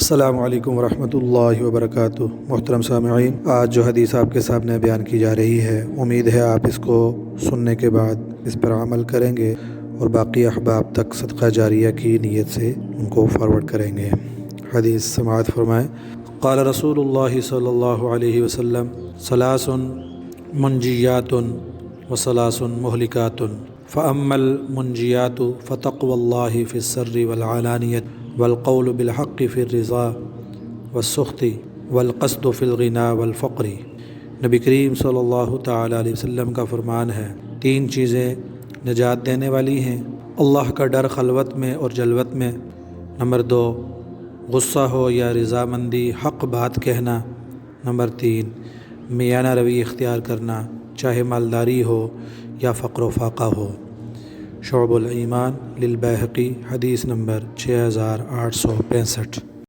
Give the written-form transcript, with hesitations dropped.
السلام علیکم ورحمۃ اللہ وبرکاتہ۔ محترم سامعین، آج جو حدیث آپ کے سامنے بیان کی جا رہی ہے، امید ہے آپ اس کو سننے کے بعد اس پر عمل کریں گے اور باقی احباب تک صدقہ جاریہ کی نیت سے ان کو فارورڈ کریں گے۔ حدیث سماعت فرمائیں۔ قال رسول اللہ صلی اللہ علیہ وسلم: ثلاث منجیات وثلاث مہلکات، فاما المنجیات فتقوی اللہ فی السر والعلانیۃ والقول بالحق فی الرضا والسخط والقصد فی الغنى والفقر۔ نبی کریم صلی اللہ تعالیٰ علیہ وسلم کا فرمان ہے، تین چیزیں نجات دینے والی ہیں: اللہ کا ڈر خلوت میں اور جلوت میں، نمبر 2 غصہ ہو یا رضامندی، حق بات کہنا، نمبر 3 میانہ روی اختیار کرنا، چاہے مالداری ہو یا فقر و فاقہ ہو۔ شعب الایمان للبیہقی، حدیث نمبر 6865۔